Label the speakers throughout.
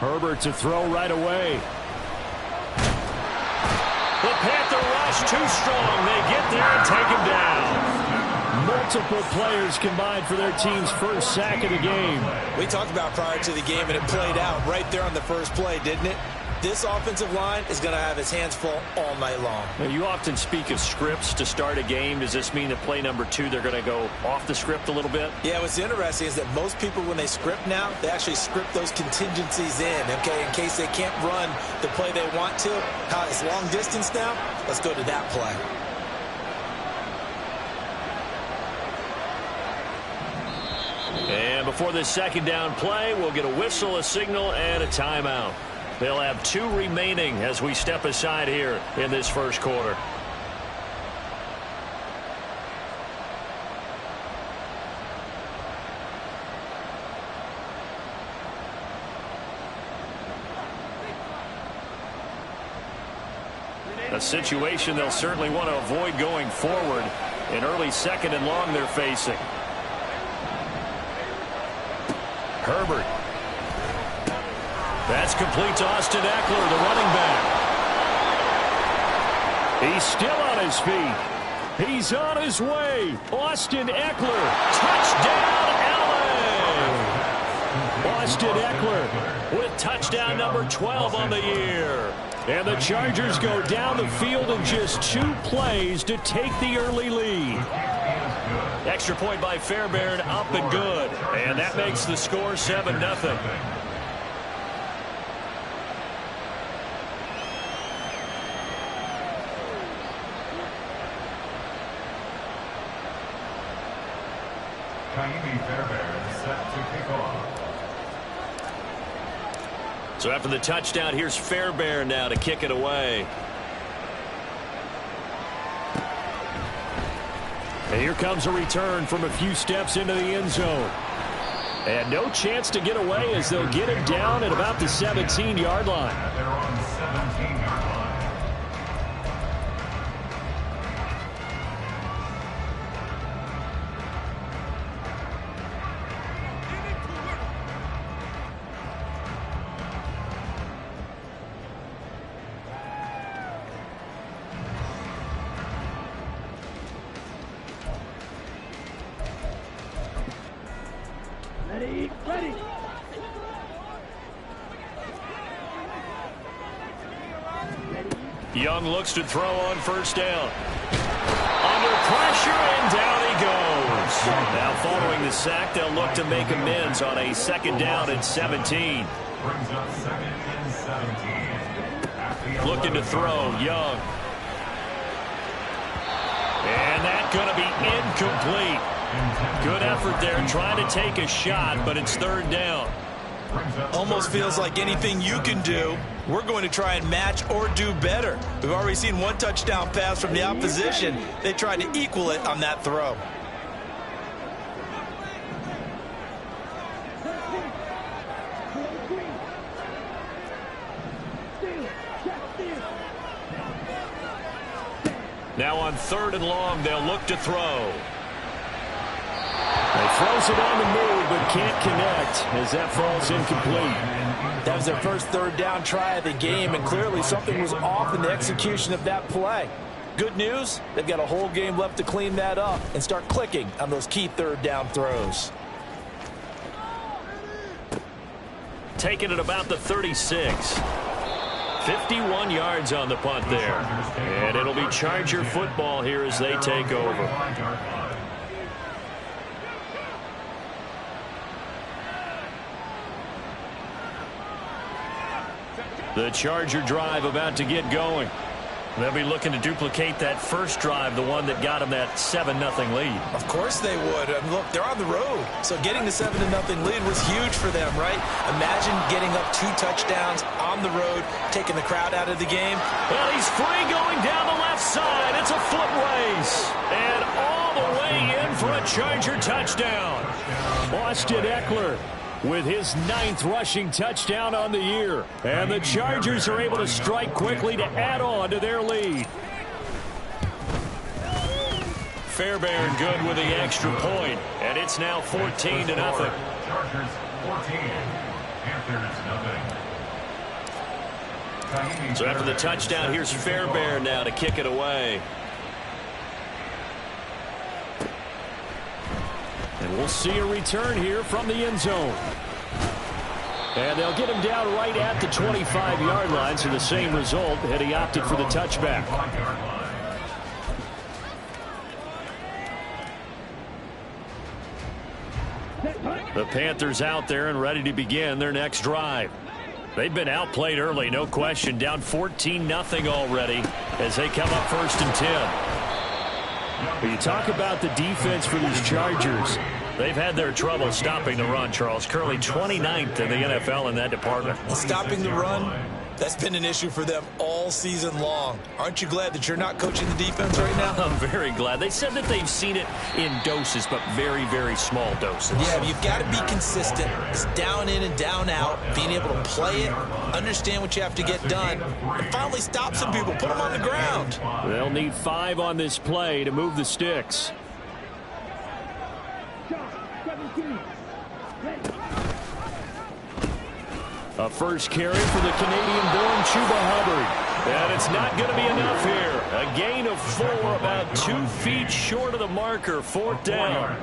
Speaker 1: Herbert to throw right away. The Panther rush too strong. They get there and take him down. Multiple players combined for their team's first sack of the game.
Speaker 2: We talked about prior to the game, and it played out right there on the first play, didn't it? This offensive line is going to have his hands full all night long.
Speaker 1: Now, you often speak of scripts to start a game. Does this mean that play number 2, they're going to go off the script a little bit?
Speaker 2: Yeah, what's interesting is that most people, when they script now, they actually script those contingencies in, okay, in case they can't run the play they want to. How it's long distance now? Let's go to that play.
Speaker 1: And before this second down play, we'll get a whistle, a signal, and a timeout. They'll have 2 remaining as we step aside here in this first quarter. A situation they'll certainly want to avoid going forward. An early second and long they're facing. Herbert. That's complete to Austin Eckler, the running back. He's still on his feet. He's on his way. Austin Eckler. Touchdown, LA! Austin Eckler with touchdown number 12 on the year. And the Chargers go down the field in just 2 plays to take the early lead. Extra point by Fairbairn, up and good. And that makes the score 7-0.
Speaker 3: Fairbairn set to kick off.
Speaker 1: So after the touchdown, here's Fairbairn now to kick it away. And here comes a return from a few steps into the end zone. And no chance to get away as they'll get him down at about the 17-yard line.
Speaker 3: They're on 17-yard line.
Speaker 1: Young looks to throw on first down. Under pressure, and down he goes. Now following the sack, they'll look to make amends on a second down and 17.
Speaker 3: Brings up second and 17.
Speaker 1: Looking to throw, Young. And that's going to be incomplete. Good effort there trying to take a shot, but it's third down.
Speaker 2: Almost feels like anything you can do, we're going to try and match or do better. We've already seen 1 touchdown pass from the opposition. They tried to equal it on that throw.
Speaker 1: Now on third and long, they'll look to throw. He throws it on the move, but can't connect as that falls incomplete.
Speaker 2: That was their first third down try of the game, and clearly something was off in the execution of that play. Good news, they've got a whole game left to clean that up and start clicking on those key third down throws.
Speaker 1: Taken at about the 36. 51 yards on the punt there. And it'll be Charger football here as they take over. The Charger drive about to get going. They'll be looking to duplicate that first drive, the one that got them that 7-0 lead.
Speaker 2: Of course they would. And look, they're on the road. So getting the 7-0 lead was huge for them, right? Imagine getting up 2 touchdowns on the road, taking the crowd out of the game.
Speaker 1: Well, he's free going down the left side. It's a foot race. And all the way in for a Charger touchdown. Austin Eckler with his 9th rushing touchdown on the year. And the Chargers are able to strike quickly to add on to their lead. Fairbairn good with the extra point, and it's now 14-0.
Speaker 3: Chargers 14, Panthers nothing.
Speaker 1: So after the touchdown, here's Fairbairn now to kick it away. And we'll see a return here from the end zone. And they'll get him down right at the 25-yard line, so the same result, and he opted for the touchback. The Panthers out there and ready to begin their next drive. They've been outplayed early, no question, down 14-0 already as they come up 1st and 10. When you talk about the defense for these Chargers, they've had their trouble stopping the run, Charles. Currently 29th in the NFL in that department.
Speaker 2: Stopping the run, that's been an issue for them all season long. Aren't you glad that you're not coaching the defense right now?
Speaker 1: I'm very glad. They said that they've seen it in doses, but very, very small doses.
Speaker 2: Yeah, but you've got to be consistent. It's down in and down out, being able to play it, understand what you have to get done, and finally stop some people, put them on the ground.
Speaker 1: They'll need 5 on this play to move the sticks. A first carry for the Canadian-born Chuba Hubbard. And it's not going to be enough here. A gain of 4, about 2 feet short of the marker. 4th down.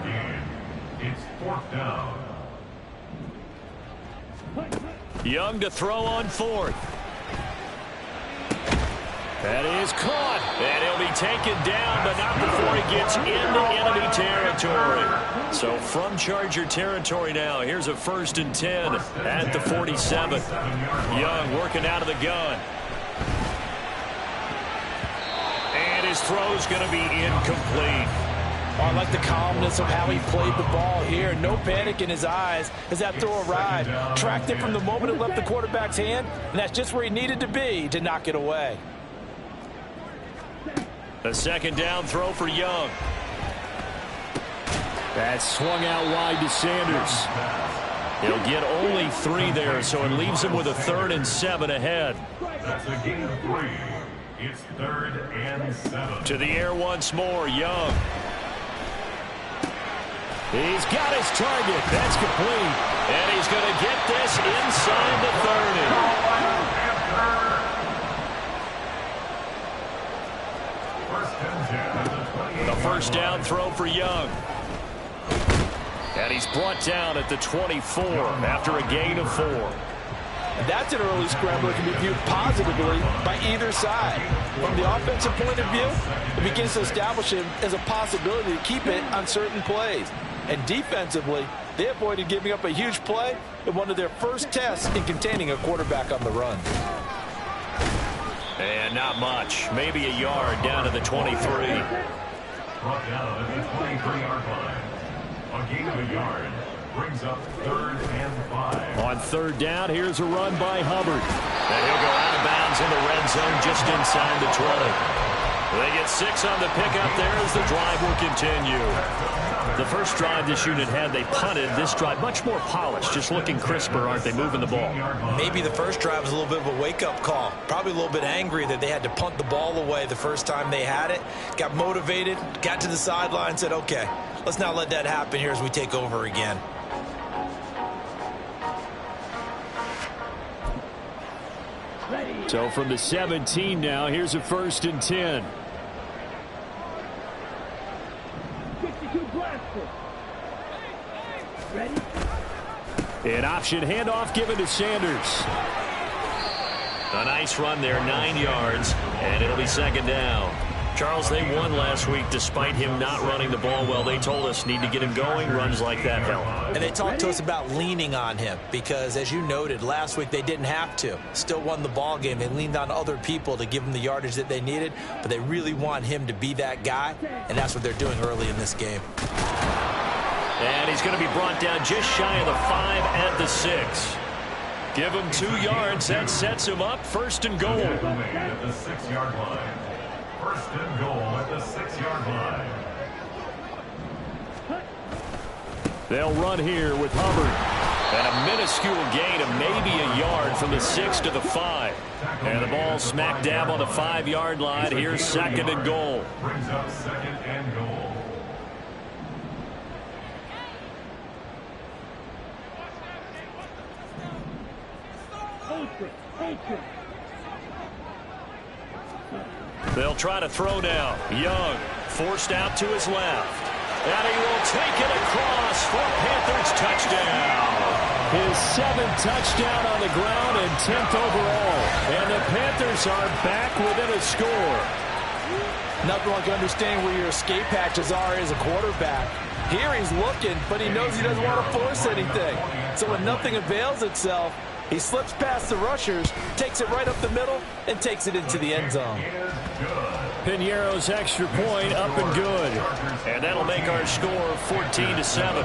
Speaker 3: It's 4th down.
Speaker 1: Young to throw on 4th. That is caught. And he'll be taken down, but not before he gets into enemy territory. So from Charger territory now, here's a 1st and 10 at the 47. Young working out of the gun. And his throw's going to be incomplete.
Speaker 2: Oh, I like the calmness of how he played the ball here. No panic in his eyes as that throw arrived. Tracked it from the moment it left the quarterback's hand, and that's just where he needed to be to knock it away.
Speaker 1: A 2nd down throw for Young. That's swung out wide to Sanders. He'll get only 3 there, so it leaves him with a 3rd and 7 ahead.
Speaker 3: That's a gain of 3. It's 3rd and 7.
Speaker 1: To the air once more, Young. He's got his target. That's complete. And he's going to get this inside the 30. The 1st down throw for Young. And he's brought down at the 24 after a gain of 4.
Speaker 2: And that's an early scramble that can be viewed positively by either side. From the offensive point of view, it begins to establish him as a possibility to keep it on certain plays. And defensively, they avoided giving up a huge play in one of their first tests in containing a quarterback on the run.
Speaker 1: And not much. Maybe a yard down to the 23.
Speaker 3: Brought down at the 23-yard line. A gain of a yard brings up 3rd and 5.
Speaker 1: On 3rd down, here's a run by Hubbard. And he'll go out of bounds in the red zone just inside the 20. They get 6 on the pickup there as the drive will continue. The first drive this unit had, they punted. This drive, much more polished, just looking crisper, aren't they, moving the ball?
Speaker 2: Maybe the first drive was a little bit of a wake-up call. Probably a little bit angry that they had to punt the ball away the first time they had it. Got motivated, got to the sideline, said, okay, let's not let that happen here as we take over again.
Speaker 1: So from the 17 now, here's a 1st and 10. An option handoff given to Sanders. A nice run there, 9 yards, and it'll be 2nd down. Charles, they won last week despite him not running the ball well. They told us need to get him going. Runs like that help.
Speaker 2: And they talked to us about leaning on him because, as you noted, last week they didn't have to. Still won the ball game. They leaned on other people to give them the yardage that they needed, but they really want him to be that guy, and that's what they're doing early in this game.
Speaker 1: And he's going to be brought down just shy of the 5 at the 6. Give him 2 yards. That sets him up. 1st and goal.
Speaker 3: At the 6-yard line. 1st and goal at the 6-yard line.
Speaker 1: They'll run here with Hubbard. And a minuscule gain of maybe a yard from the 6 to the 5. And the ball smack dab on the 5-yard line. Here's 2nd and goal.
Speaker 3: Brings up 2nd and goal.
Speaker 1: They'll try to throw now. Young forced out to his left. And he will take it across for Panthers touchdown. His 7th touchdown on the ground and 10th overall. And the Panthers are back within a score.
Speaker 2: Nothing like understanding where your escape hatches are as a quarterback. Here he's looking, but he knows he doesn't want to force anything. So when nothing avails itself, he slips past the rushers, takes it right up the middle, and takes it into the end zone.
Speaker 1: Piñeiro's extra point up and good. And that'll make our score 14-7.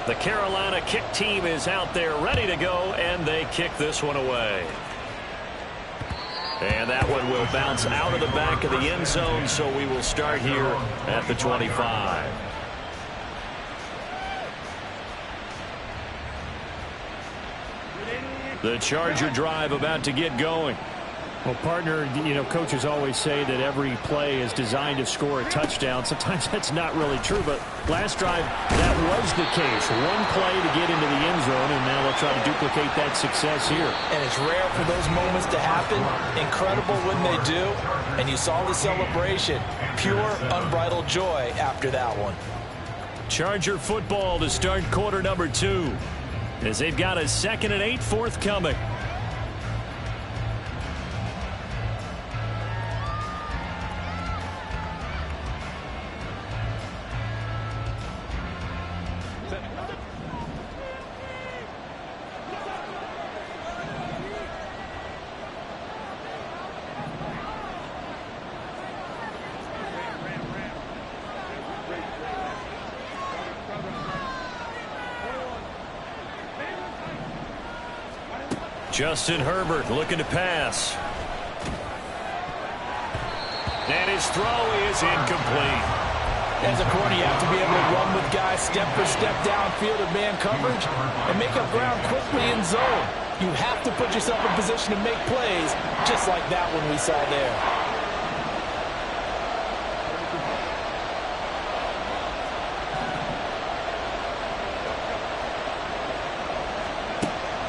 Speaker 1: The Carolina kick team is out there ready to go, and they kick this one away. And that one will bounce out of the back of the end zone, so we will start here at the 25. The Charger drive about to get going.
Speaker 4: Well, partner, you know, coaches always say that every play is designed to score a touchdown. Sometimes that's not really true, but last drive, that was the case. One play to get into the end zone, and now they'll try to duplicate that success here.
Speaker 2: And it's rare for those moments to happen. Incredible when they do. And you saw the celebration. Pure, unbridled joy after that one.
Speaker 1: Charger football to start quarter number 2. As they've got a 2nd and 8 forthcoming. Justin Herbert looking to pass. And his throw is incomplete.
Speaker 2: As a corner, you have to be able to run with guys step for step downfield in man coverage and make up ground quickly in zone. You have to put yourself in position to make plays, just like that one we saw there.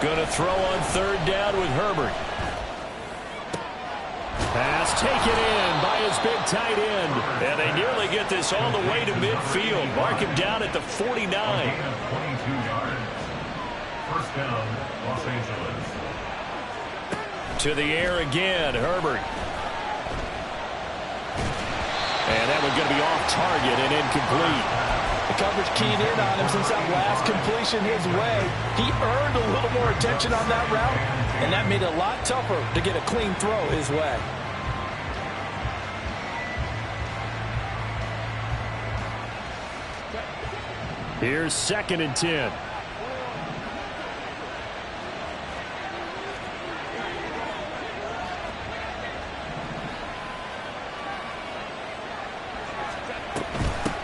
Speaker 1: Going to throw on 3rd down with Herbert. Pass taken in by his big tight end. And they nearly get this all the way to midfield. Mark him down at the 49.
Speaker 3: 22 yards. First down, Los Angeles.
Speaker 1: To the air again, Herbert. And that one's going to be off target and incomplete.
Speaker 2: The coverage keyed in on him since that last completion his way. He earned a little more attention on that route, and that made it a lot tougher to get a clean throw his way.
Speaker 1: Here's 2nd and 10.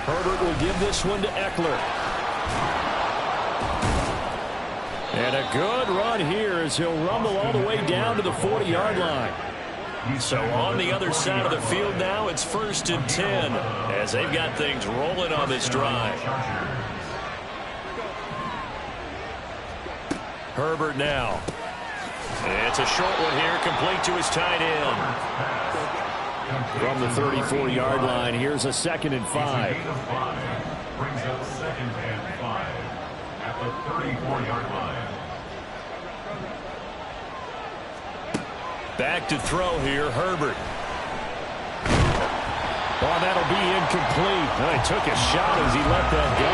Speaker 1: Herbert will give this one to Eckler. And a good run here as he'll rumble all the way down to the 40-yard line. So on the other side of the field now, it's 1st and 10 as they've got things rolling on this drive. Herbert now. It's a short one here, complete to his tight end. From the 34-yard line, here's a 2nd and 5.
Speaker 3: Brings up 2nd and 5 at the 34-yard line.
Speaker 1: Back to throw here, Herbert. Oh, that'll be incomplete. Well, he took a shot as he let that go.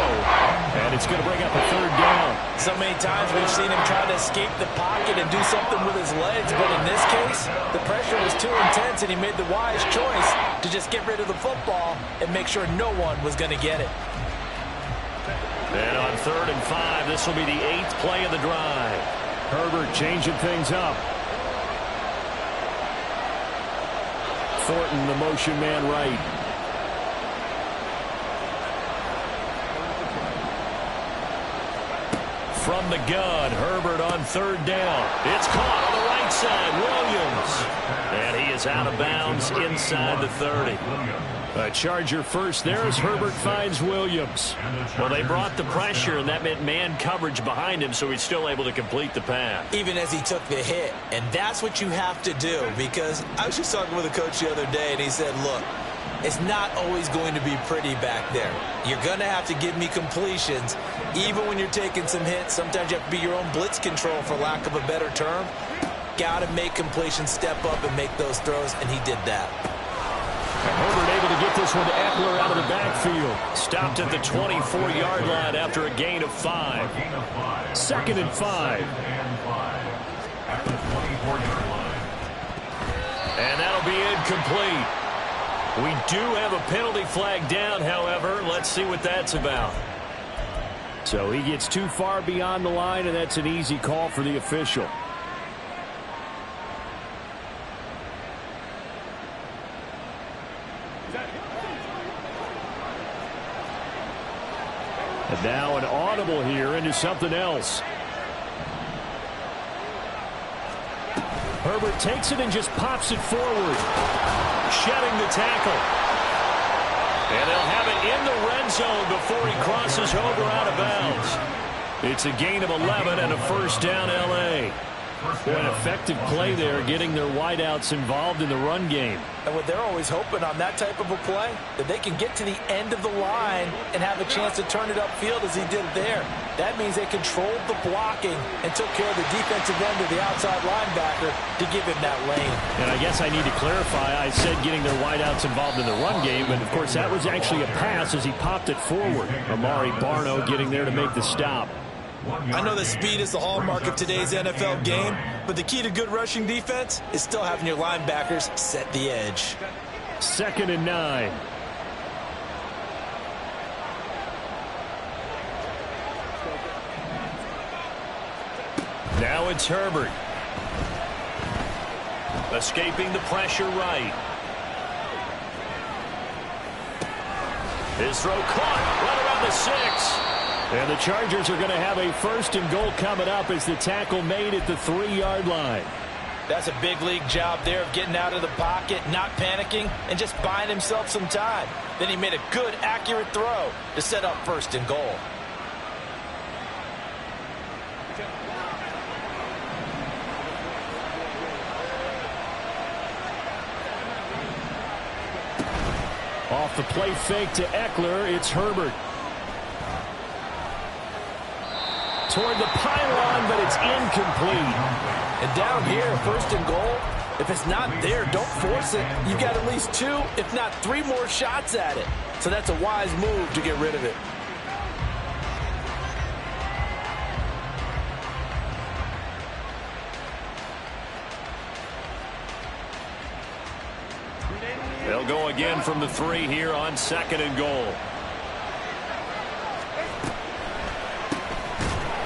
Speaker 1: And it's going to bring up a 3rd down.
Speaker 2: So many times we've seen him try to escape the pocket and do something with his legs, but in this case, the pressure was too intense and he made the wise choice to just get rid of the football and make sure no one was going to get it.
Speaker 1: And on 3rd and 5, this will be the 8th play of the drive. Herbert changing things up. Thornton, the motion man right. From the gun, Herbert on 3rd down. It's caught on the right right side, Williams. And he is out of bounds inside the 30. A Charger first there as Herbert finds Williams. Well, they brought the pressure, and that meant man coverage behind him, so he's still able to complete the pass.
Speaker 2: Even as he took the hit. And that's what you have to do, because I was just talking with a coach the other day, and he said, look, it's not always going to be pretty back there. You're going to have to give me completions. Even when you're taking some hits, sometimes you have to be your own blitz control, for lack of a better term. Got to make completions, step up and make those throws, and he did that.
Speaker 1: Herbert able to get this one to Eckler out of the backfield. Stopped at the 24-yard line after a gain of 5. 2nd and 5.
Speaker 3: At the 24-yard line.
Speaker 1: And that'll be incomplete. We do have a penalty flag down, however. Let's see what that's about.
Speaker 4: So he gets too far beyond the line, and that's an easy call for the official. And now an audible here into something else. Herbert takes it and just pops it forward.
Speaker 1: Shedding the tackle. And they'll have it in the red zone before he crosses over out of bounds. It's a gain of 11 and a first down, L.A.
Speaker 4: An effective play there, getting their wideouts involved in the run game.
Speaker 2: And what they're always hoping on that type of a play, that they can get to the end of the line and have a chance to turn it upfield as he did there. That means they controlled the blocking and took care of the defensive end of the outside linebacker to give him that lane.
Speaker 4: And I guess I need to clarify, I said getting their wideouts involved in the run game, but of course that was actually a pass as he popped it forward. Amari Barno getting there to make the stop.
Speaker 2: I know that speed is the hallmark of today's NFL game, but the key to good rushing defense is still having your linebackers set the edge.
Speaker 4: 2nd and 9.
Speaker 1: Now it's Herbert. Escaping the pressure right. His throw caught right around the 6.
Speaker 4: And the Chargers are going to have a 1st and goal coming up as the tackle made at the 3-yard line.
Speaker 2: That's a big league job there of getting out of the pocket, not panicking, and just buying himself some time. Then he made a good, accurate throw to set up 1st and goal.
Speaker 4: Off the play fake to Eckler, it's Herbert. Toward the pylon, but it's incomplete.
Speaker 2: And down here, 1st and goal, if it's not there, don't force it. You've got at least 2, if not 3 more shots at it. So that's a wise move to get rid of it.
Speaker 1: They'll go again from the 3 here on 2nd and goal.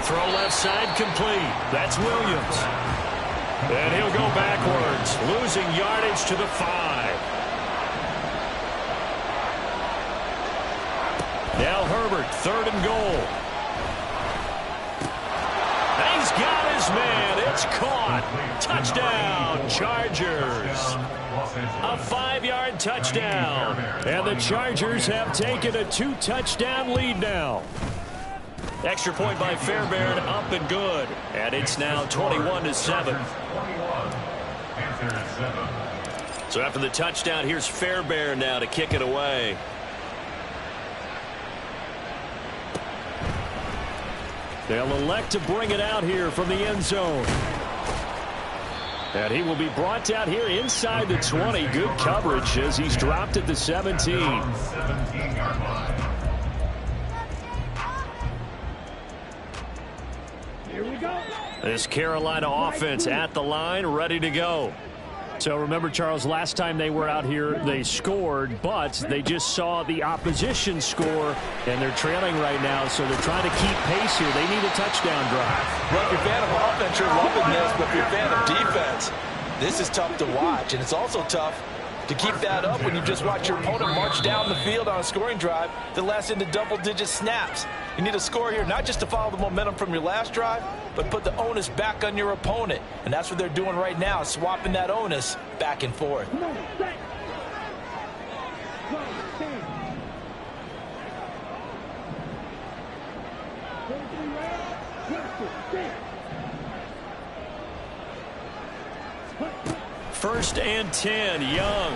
Speaker 1: Throw left side complete. That's Williams. And he'll go backwards, losing yardage to the 5. Now Herbert, 3rd and goal. He's got his man. It's caught. Touchdown, Chargers. A 5-yard touchdown. And the Chargers have taken a 2-touchdown lead now. Extra point by Fairbairn, up and good. And it's now 21-7. So after the touchdown, here's Fairbairn now to kick it away.
Speaker 4: They'll elect to bring it out here from the end zone. And he will be brought down here inside the 20. Good coverage as he's dropped at the 17.
Speaker 5: Here we go.
Speaker 4: This Carolina offense at the line, ready to go. So remember, Charles, last time they were out here, they scored, but they just saw the opposition score, and they're trailing right now, so they're trying to keep pace here. They need a touchdown drive.
Speaker 2: Well, if you're a fan of offense, you're loving this, but if you're a fan of defense, this is tough to watch, and it's also tough to keep that up when you just watch your opponent march down the field on a scoring drive that lasts into double-digit snaps. You need a score here, not just to follow the momentum from your last drive, but put the onus back on your opponent. And that's what they're doing right now, swapping that onus back and forth.
Speaker 1: First and 10, Young.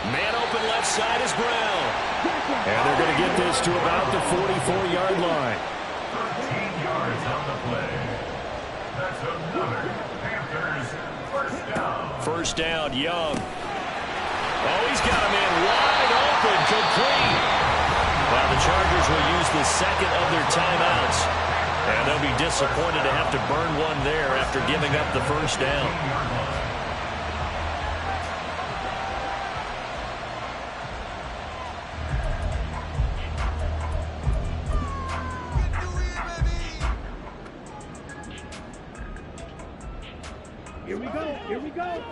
Speaker 1: Man open left side is Brown. And they're going to get this to about the 44-yard line.
Speaker 3: 13 yards on the play. That's another Panthers first down.
Speaker 1: First down, Young. Oh, he's got a man wide open, complete. Well, the Chargers will use the second of their timeouts. And they'll be disappointed to have to burn one there after giving up the first down.
Speaker 5: Here we go. Here we go.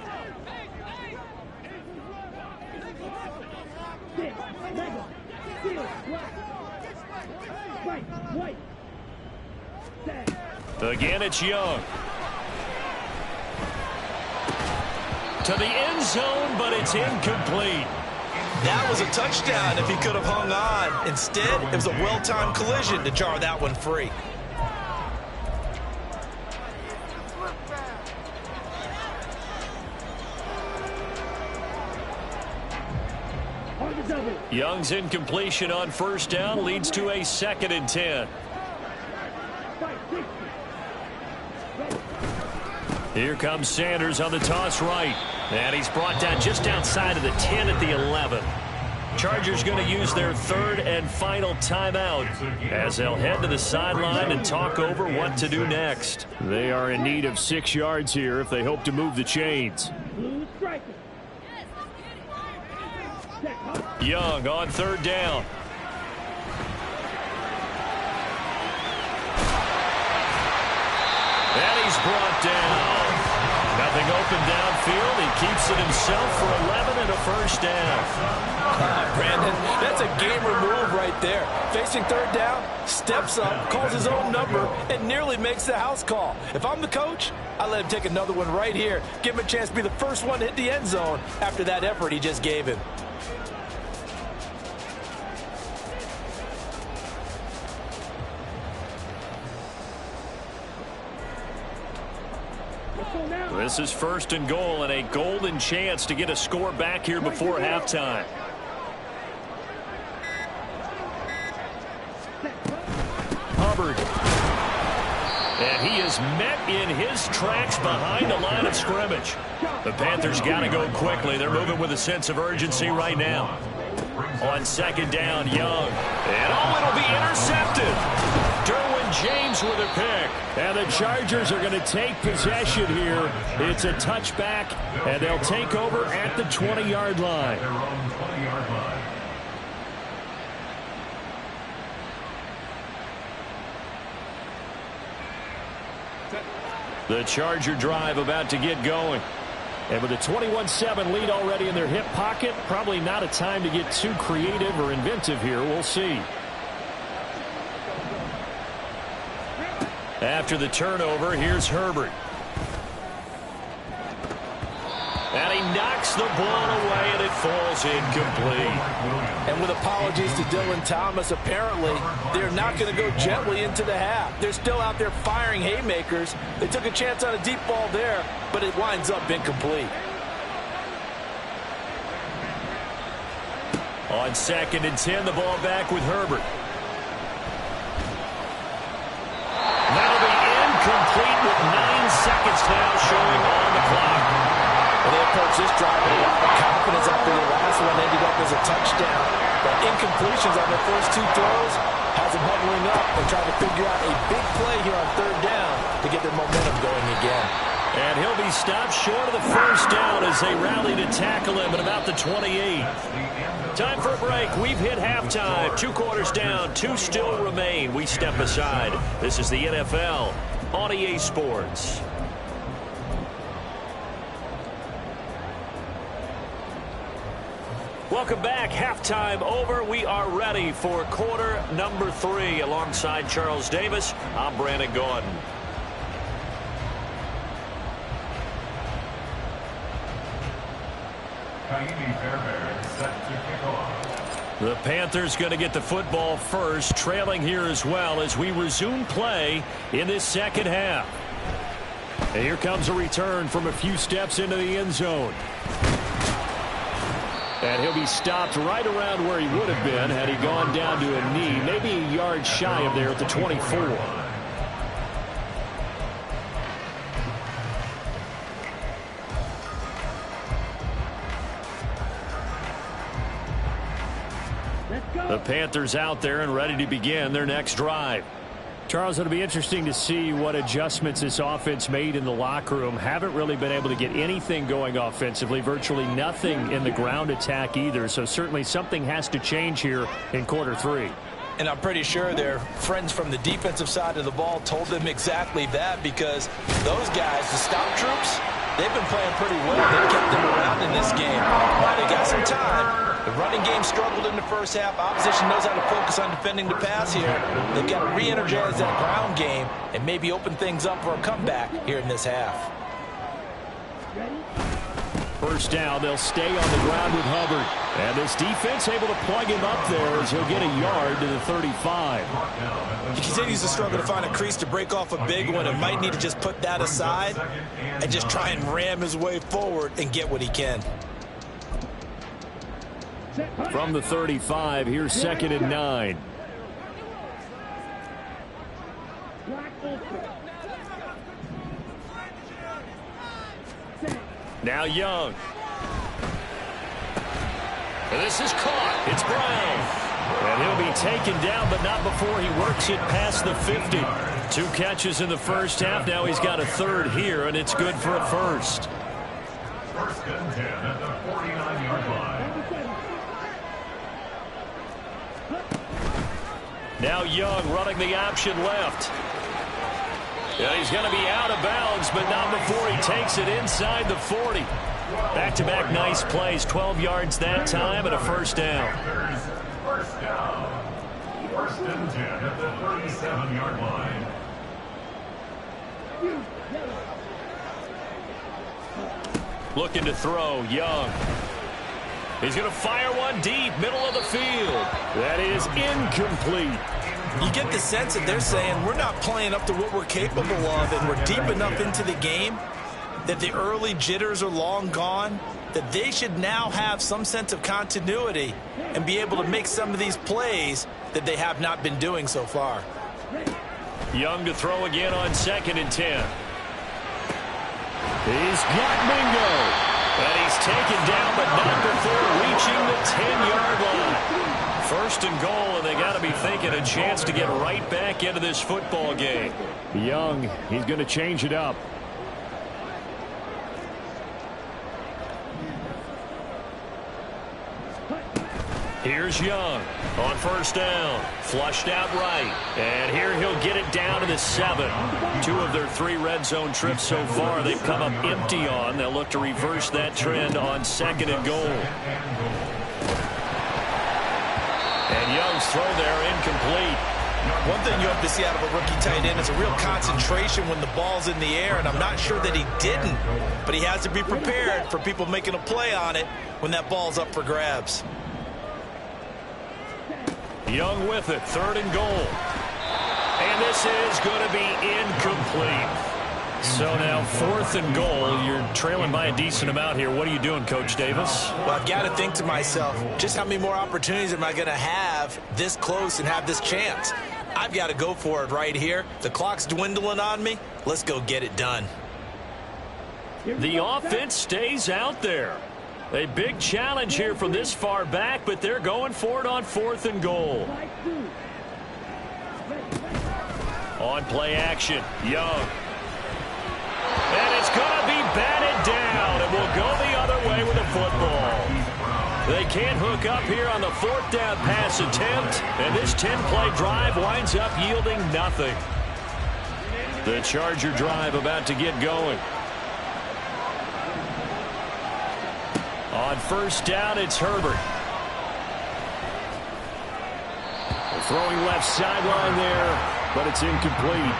Speaker 1: Again, it's Young. To the end zone, but it's incomplete.
Speaker 2: That was a touchdown if he could have hung on. Instead, it was a well-timed collision to jar that one free.
Speaker 1: Young's incompletion on first down leads to a 2nd and 10. Here comes Sanders on the toss right. And he's brought down just outside of the 10 at the 11. Chargers going to use their 3rd and final timeout as they'll head to the sideline and talk over what to do next.
Speaker 4: They are in need of 6 yards here if they hope to move the chains.
Speaker 1: Young on 3rd down. And he's brought down. Nothing open downfield. He keeps it himself for 11 and a first down.
Speaker 2: Brandon, that's a gamer move right there. Facing 3rd down, steps up, calls his own number, and nearly makes the house call. If I'm the coach, I let him take another one right here. Give him a chance to be the first one to hit the end zone after that effort he just gave him.
Speaker 1: This is 1st and goal and a golden chance to get a score back here before halftime. Hubbard. And he is met in his tracks behind the line of scrimmage. The Panthers got to go quickly. They're moving with a sense of urgency right now. On 2nd down, Young. And it'll be intercepted. Derwin James with a pick.
Speaker 4: And the Chargers are going to take possession here. It's a touchback, and they'll take over at the 20-yard line.
Speaker 3: Their own 20-yard line.
Speaker 1: The Charger drive about to get going.
Speaker 4: And with a 21-7 lead already in their hip pocket, probably not a time to get too creative or inventive here. We'll see.
Speaker 1: After the turnover, here's Herbert. And he knocks the ball away, and it falls incomplete.
Speaker 2: And with apologies to Dylan Thomas, apparently they're not going to go gently into the half. They're still out there firing haymakers. They took a chance on a deep ball there, but it winds up incomplete.
Speaker 1: On 2nd and 10, the ball back with Herbert. That'll be incomplete with 9 seconds now showing on the clock.
Speaker 2: Well, they approached this drive with a lot of confidence after the last one ended up as a touchdown. But incompletions on their first 2 throws has them huddling up and trying to figure out a big play here on 3rd down to get their momentum going again.
Speaker 1: And he'll be stopped short of the first down as they rally to tackle him at about the 28. Time for a break. We've hit halftime. 2 quarters down. 2 still remain. We step aside. This is the NFL on EA Sports. Welcome back. Halftime over. We are ready for quarter number 3. Alongside Charles Davis, I'm Brandon Gordon.
Speaker 3: Set to kick off.
Speaker 1: The Panthers going to get the football first, trailing here as well as we resume play in this second half. And here comes a return from a few steps into the end zone. And he'll be stopped right around where he would have been had he gone down to a knee, maybe a yard shy of there at the 24. The Panthers out there and ready to begin their next drive. Charles, it'll be interesting to see what adjustments this offense made in the locker room. Haven't really been able to get anything going offensively, virtually nothing in the ground attack either. So certainly something has to change here in quarter 3.
Speaker 2: And I'm pretty sure their friends from the defensive side of the ball told them exactly that, because those guys, the stop troops, they've been playing pretty well. They've kept them around in this game. Now they got some time. The running game struggled in the first half. Opposition knows how to focus on defending the pass here. They've got to re-energize that ground game and maybe open things up for a comeback here in this half.
Speaker 1: First down, they'll stay on the ground with Hubbard. And this defense able to plug him up there as he'll get a yard to the 35.
Speaker 2: He continues to struggle to find a crease to break off a big one and might need to just put that aside and just try and ram his way forward and get what he can.
Speaker 1: From the 35, here's 2nd and 9. Now Young. And this is caught. It's Brown. And he'll be taken down, but not before he works it past the 50. 2 catches in the first half. Now he's got a third here, and it's good for a first.
Speaker 3: First and 10 at the 49-yard line.
Speaker 1: Now Young running the option left. Yeah, he's going to be out of bounds, but not before he takes it inside the 40. Back-to-back nice plays, 12 yards that time and a first down.
Speaker 3: First down. First and 10 at the 37-yard line.
Speaker 1: Looking to throw, Young. He's going to fire one deep, middle of the field. That is incomplete.
Speaker 2: You get the sense that they're saying we're not playing up to what we're capable of, and we're deep enough into the game that the early jitters are long gone, that they should now have some sense of continuity and be able to make some of these plays that they have not been doing so far.
Speaker 1: Young to throw again on 2nd and 10. He's got Mingo. And he's taken down, but not before reaching the 10-yard line. First and goal, and they got to be thinking a chance to get right back into this football game. Young, he's going to change it up. Here's Young on first down. Flushed out right. And here he'll get it down to the 7. 2 of their 3 red zone trips so far they've come up empty on. They'll look to reverse that trend on 2nd and goal. And Young's throw there incomplete.
Speaker 2: One thing you have to see out of a rookie tight end is a real concentration when the ball's in the air, and I'm not sure that he didn't, but he has to be prepared for people making a play on it when that ball's up for grabs.
Speaker 1: Young with it, 3rd and goal. And this is going to be incomplete. So now 4th and goal. You're trailing by a decent amount here. What are you doing, Coach Davis?
Speaker 2: Well, I've got to think to myself, just how many more opportunities am I going to have this close and have this chance? I've got to go for it right here. The clock's dwindling on me. Let's go get it done.
Speaker 1: The offense stays out there. A big challenge here from this far back, but they're going for it on 4th and goal. On play action, Young. And it's going to be batted down, and we'll go the other way with the football. They can't hook up here on the 4th down pass attempt, and this 10-play drive winds up yielding nothing. The Charger drive about to get going. On first down, it's Herbert. Throwing left sideline there, but it's incomplete.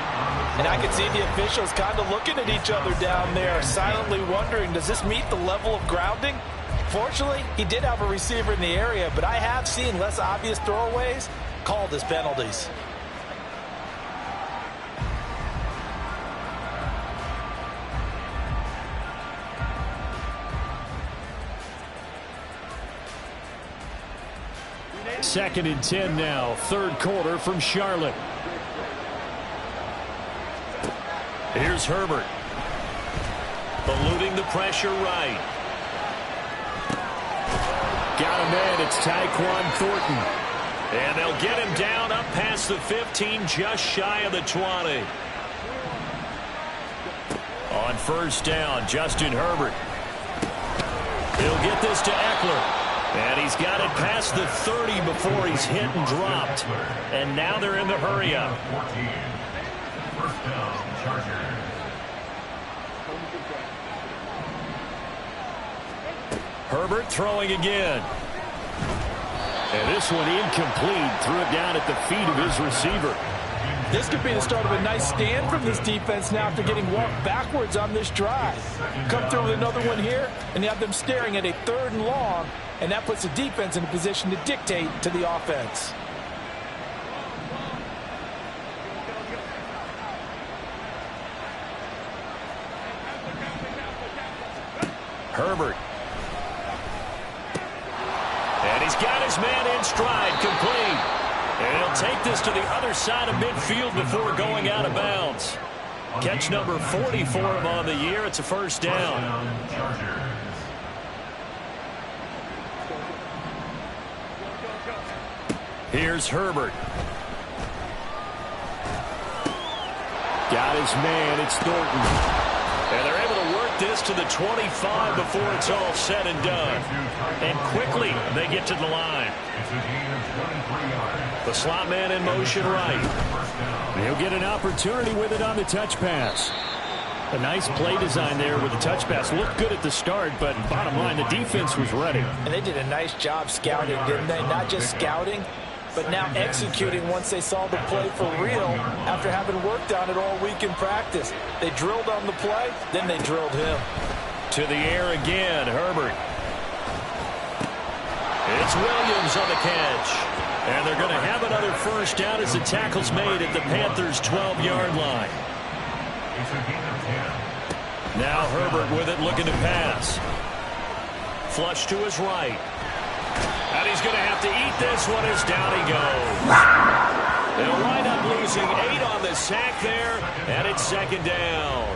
Speaker 2: And I can see the officials kind of looking at each other down there, silently wondering, does this meet the level of grounding? Fortunately, he did have a receiver in the area, but I have seen less obvious throwaways called as penalties.
Speaker 1: Second and 10 now, third quarter from Charlotte. Here's Herbert. Eluding the pressure right. Got him in. It's Tyquan Thornton. And they'll get him down up past the 15, just shy of the 20. On first down, Justin Herbert. He'll get this to Eckler. And he's got it past the 30 before he's hit and dropped. And now they're in the hurry-up.
Speaker 3: First down, Chargers.
Speaker 1: Herbert throwing again. And this one incomplete. Threw it down at the feet of his receiver.
Speaker 2: This could be the start of a nice stand from this defense now after getting walked backwards on this drive. Come through with another one here, and you have them staring at a 3rd and long, and that puts the defense in a position to dictate to the offense.
Speaker 1: Herbert. And he's got his man in stride, complete. And he'll take this to the other side of midfield before going out of bounds. Catch number 40 for him on the year. It's a first down. Here's Herbert. Got his man. It's Thornton. And they're able to work this to the 25 before it's all said and done. And quickly, they get to the line. The slot man in motion right. He'll get an opportunity with it on the touch pass. A nice play design there with the touch pass. Looked good at the start, but bottom line, the defense was ready.
Speaker 2: And they did a nice job scouting, didn't they? Not just scouting, but now executing once they saw the play for real after having worked on it all week in practice. They drilled on the play, then they drilled him.
Speaker 1: To the air again, Herbert. It's Williams on the catch. And they're going to have another first down as the tackle's made at the Panthers' 12-yard line. Now Herbert with it, looking to pass. Flush to his right. And he's going to have to eat this one as down he goes. They'll wind up losing 8 on the sack there, and it's second down.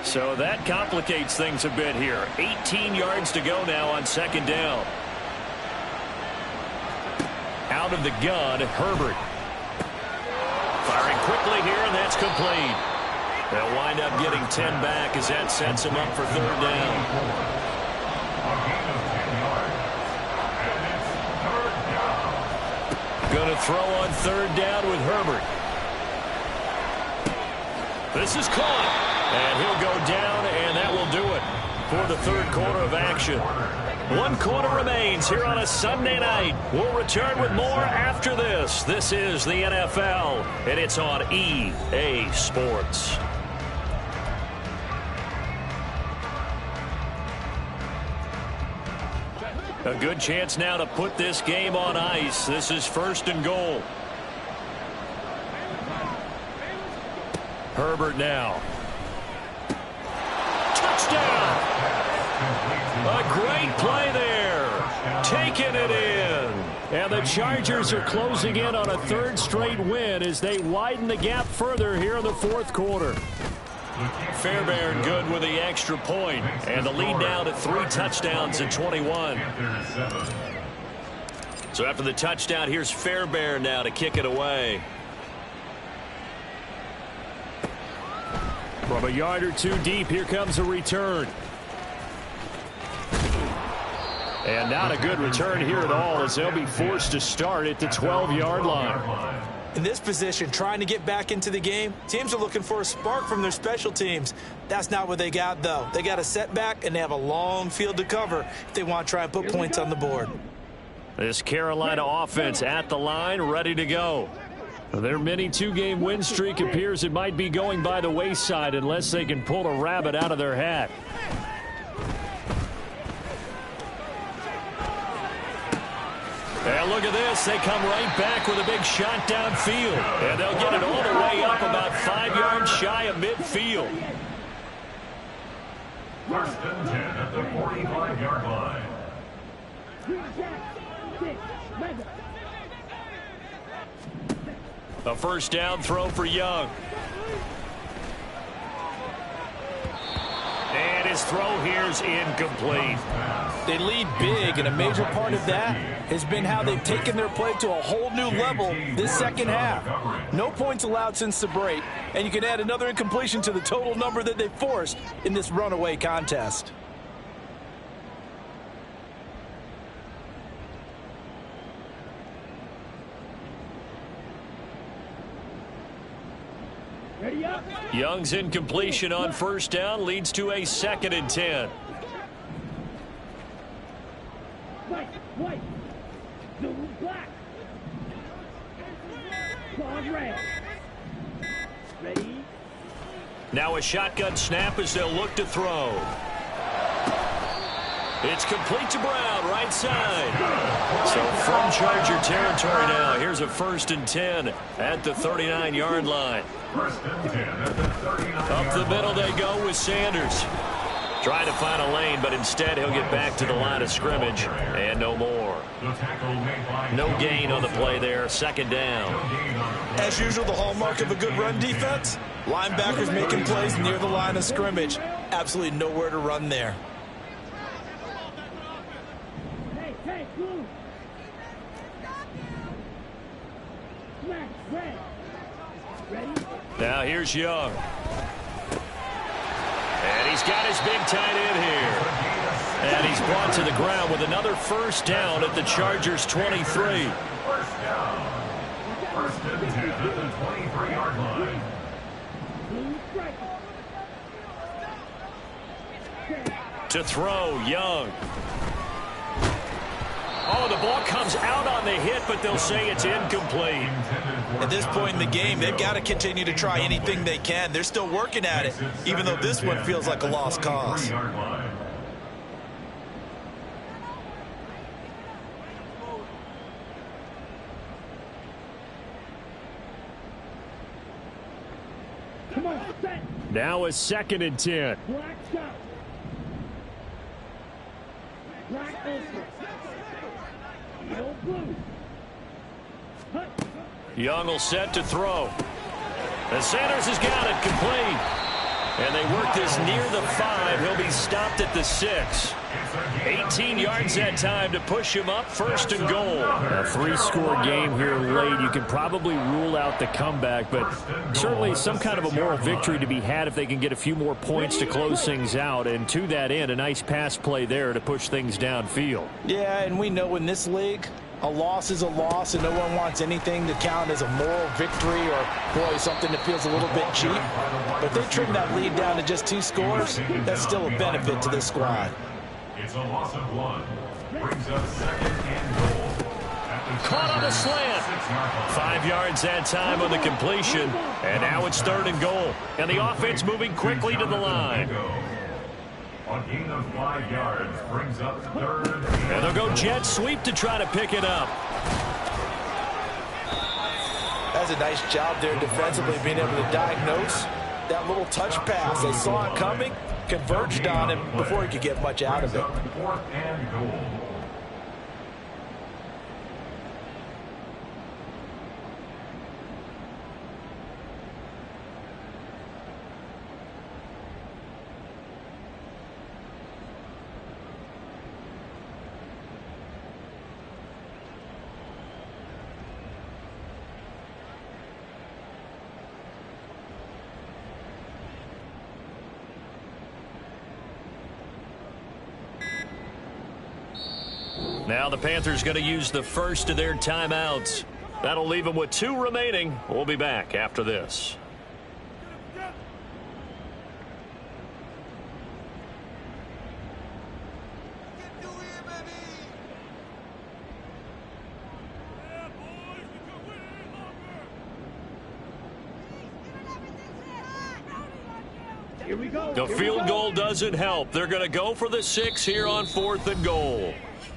Speaker 1: So that complicates things a bit here. 18 yards to go now on second down. Out of the gun, Herbert. Firing quickly here, and that's complete. They'll wind up getting 10 back as that sets them up for third down. Going to throw on third down with Herbert. This is caught. And he'll go down, and that will do it for the third quarter of action. 1 quarter remains here on a Sunday night. We'll return with more after this. This is the NFL, and it's on EA Sports. A good chance now to put this game on ice. This is first and goal. Herbert now. Touchdown! A great play there. Taking it in. And the Chargers are closing in on a third straight win as they widen the gap further here in the fourth quarter. Fairbairn good with the extra point, and the lead now to 3 touchdowns at 21. So after the touchdown, here's Fairbairn now to kick it away. From a yard or two deep, here comes a return. And not a good return here at all, as they'll be forced to start at the 12-yard line.
Speaker 2: In this position, trying to get back into the game, teams are looking for a spark from their special teams. That's not what they got, though. They got a setback, and they have a long field to cover if they want to try and put points on the board.
Speaker 1: This Carolina offense at the line, ready to go. Their mini two-game win streak appears it might be going by the wayside unless they can pull a rabbit out of their hat. And look at this. They come right back with a big shot downfield. And they'll get it all the way up about 5 yards shy of midfield.
Speaker 3: First and 10 at the 45-yard line.
Speaker 1: A first down throw for Young. And his throw here is incomplete.
Speaker 2: They lead big, and a major part of that has been how they've taken their play to a whole new level this second half. No points allowed since the break, and you can add another incompletion to the total number that they forced in this runaway contest.
Speaker 5: Ready up.
Speaker 1: Young's incompletion on first down leads to a 2nd and 10.
Speaker 5: White. Blue, black. Claws red. Ready.
Speaker 1: Now a shotgun snap as they'll look to throw. It's complete to Brown, right side. So from Charger territory now. Here's a 1st and 10 at the 39-yard line.
Speaker 3: First and 10 at the 39-yard line.
Speaker 1: Up the middle they go with Sanders. Trying to find a lane, but instead he'll get back to the line of scrimmage. And no more. No gain on the play there. 2nd down.
Speaker 2: As usual, the hallmark of a good run defense, linebackers making plays near the line of scrimmage. Absolutely nowhere to run there.
Speaker 5: Hey, blue. Black, red. Ready?
Speaker 1: Now here's Young. And he's got his big tight end here. And he's brought to the ground with another first down at the Chargers' 23.
Speaker 3: First down. First and 10 at the 23-yard line.
Speaker 5: Blue, strike.
Speaker 1: To throw, Young. Oh, the ball comes out on the hit, but they'll say it's incomplete.
Speaker 2: At this point in the game, they've got to continue to try anything they can. They're still working at it, even though this one feels like a lost cause.
Speaker 5: Come on, set.
Speaker 1: Now a 2nd and 10.
Speaker 5: Black shot. Black ultra. Yellow blue. Hut.
Speaker 1: Young will set to throw. And Sanders has got it complete. And they work this near the 5. He'll be stopped at the 6. 18 yards that time to push him up, 1st and goal. A 3-score game here late. You can probably rule out the comeback, but certainly some kind of a moral victory to be had if they can get a few more points to close things out. And to that end, a nice pass play there to push things downfield.
Speaker 2: Yeah, and we know in this league, a loss is a loss, and no one wants anything to count as a moral victory or, boy, something that feels a little bit cheap. But if they trim that lead down to just 2 scores, that's still a benefit to this squad.
Speaker 3: It's a loss of 1. Brings up 2nd and goal.
Speaker 1: Caught on a slant. 5 yards that time on the completion. And now it's 3rd and goal. And the offense moving quickly to the line.
Speaker 3: A gain of 5 yards brings up 3rd.
Speaker 1: And they'll go jet sweep to try to pick it up.
Speaker 2: That's a nice job there defensively, being able to diagnose that little touch pass. They saw it coming, converged on him before he could get much out of it.
Speaker 3: 4th and goal.
Speaker 1: Now the Panthers going to use the first of their timeouts. That'll leave them with 2 remaining. We'll be back after this.
Speaker 5: Here we go.
Speaker 1: The field goal doesn't help. They're going to go for the 6 here on 4th and goal.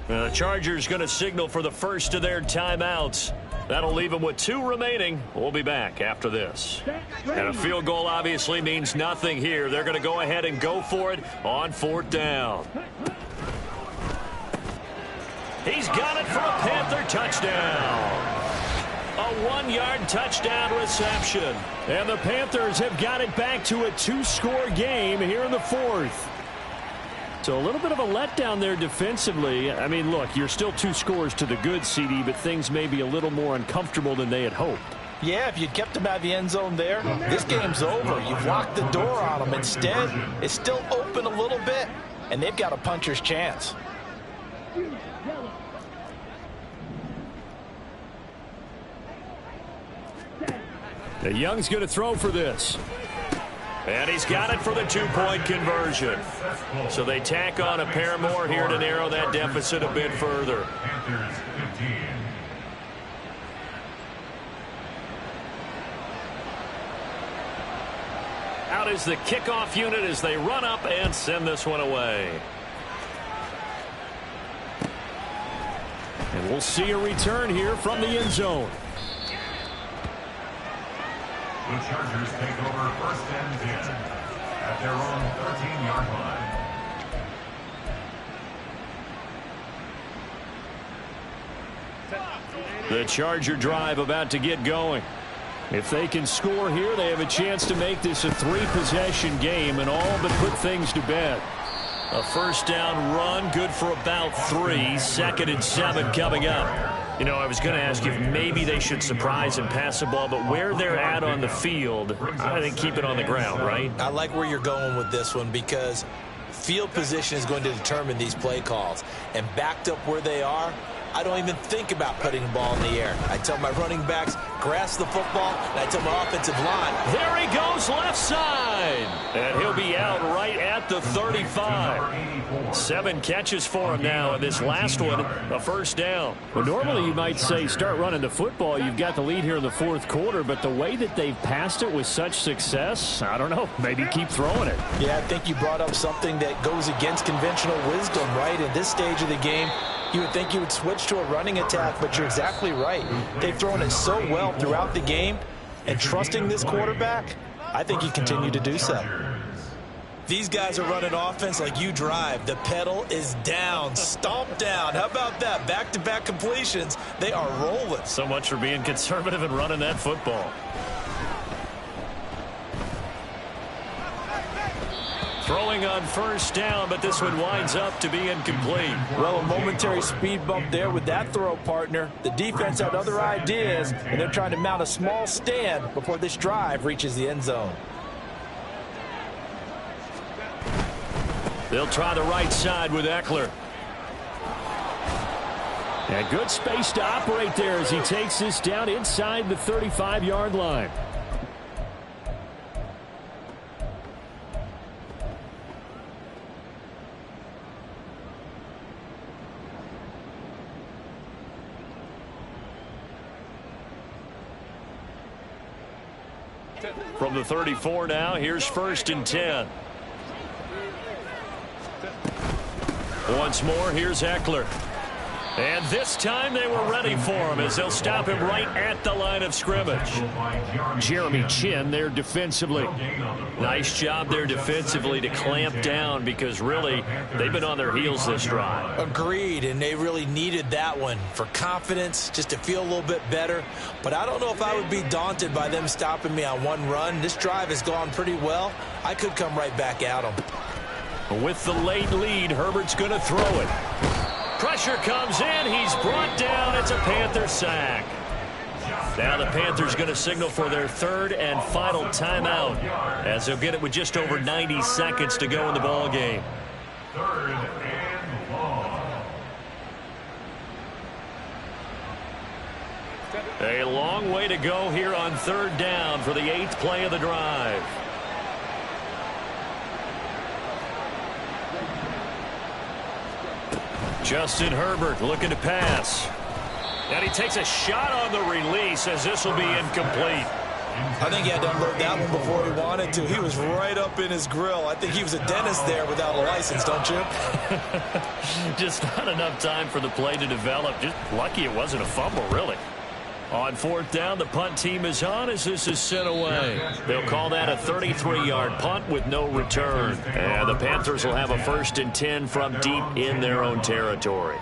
Speaker 1: The Chargers going to signal for the first of their timeouts. That'll leave them with 2 remaining. We'll be back after this. And a field goal obviously means nothing here. They're going to go ahead and go for it on 4th down. He's got it for a Panther touchdown. A 1-yard touchdown reception. And the Panthers have got it back to a 2-score game here in the 4th. So a little bit of a letdown there defensively. I mean, look, you're still 2 scores to the good, CD, but things may be a little more uncomfortable than they had hoped.
Speaker 2: Yeah, if you'd kept them out of the end zone there, this game's over. You've locked the door on them. Instead, it's still open a little bit, and they've got a puncher's chance.
Speaker 1: The Young's going to throw for this. And he's got it for the 2-point conversion. So they tack on a pair more here to narrow that deficit a bit further.
Speaker 3: Panthers 15.
Speaker 1: Out is the kickoff unit as they run up and send this one away. And we'll see a return here from the end zone.
Speaker 3: The Chargers take over 1st and 10 at their own 13-yard line.
Speaker 1: The Charger drive about to get going. If they can score here, they have a chance to make this a 3-possession game and all but put things to bed. A 1st down run, good for about 3. 2nd and 7 coming up. You know, I was going to ask you if maybe they should surprise and pass the ball, but where they're at on the field, I think keep it on the ground, right?
Speaker 2: I like where you're going with this one because field position is going to determine these play calls. And backed up where they are, I don't even think about putting the ball in the air. I tell my running backs, grasp the football, and I tell my offensive line.
Speaker 1: There he goes, left side. And he'll be out right at the 35. 7 catches for him now, and this last one, a 1st down. Well, normally you might say start running the football. You've got the lead here in the 4th quarter, but the way that they've passed it with such success, I don't know, maybe keep throwing it.
Speaker 2: Yeah, I think you brought up something that goes against conventional wisdom, right? At this stage of the game, you would think you would switch to a running attack, but you're exactly right. They've thrown it so well throughout the game, and trusting this quarterback, I think you continue to do so. These guys are running offense like you drive. The pedal is down, stomped down. How about that? Back-to-back completions. They are rolling.
Speaker 1: So much for being conservative and running that football. Throwing on 1st down, but this one winds up to be incomplete.
Speaker 2: Well, a momentary speed bump there with that throw, partner. The defense had other ideas, and they're trying to mount a small stand before this drive reaches the end zone.
Speaker 1: They'll try the right side with Eckler. And good space to operate there as he takes this down inside the 35-yard line. From the 34 now, here's 1st and 10. Once more, here's Eckler. And this time they were ready for him as they'll stop him right at the line of scrimmage. Jeremy Chin there defensively. Nice job there defensively to clamp down because really they've been on their heels this drive.
Speaker 2: Agreed, and they really needed that one for confidence, just to feel a little bit better. But I don't know if I would be daunted by them stopping me on one run. This drive has gone pretty well. I could come right back at them.
Speaker 1: With the late lead, Herbert's going to throw it. Pressure comes in. He's brought down. It's a Panther sack. Now the Panthers going to signal for their 3rd and final timeout as they'll get it with just over 90 seconds to go in the ball game.
Speaker 3: 3rd and long.
Speaker 1: A long way to go here on 3rd down for the 8th play of the drive. Justin Herbert looking to pass. And he takes a shot on the release as this will be incomplete.
Speaker 2: I think he had to unload that one before he wanted to. He was right up in his grill. I think he was a dentist there without a license, don't you?
Speaker 1: Just not enough time for the play to develop. Just lucky it wasn't a fumble, really. On 4th down, the punt team is on as this is sent away. They'll call that a 33-yard punt with no return. And the Panthers will have a 1st and 10 from deep in their own territory.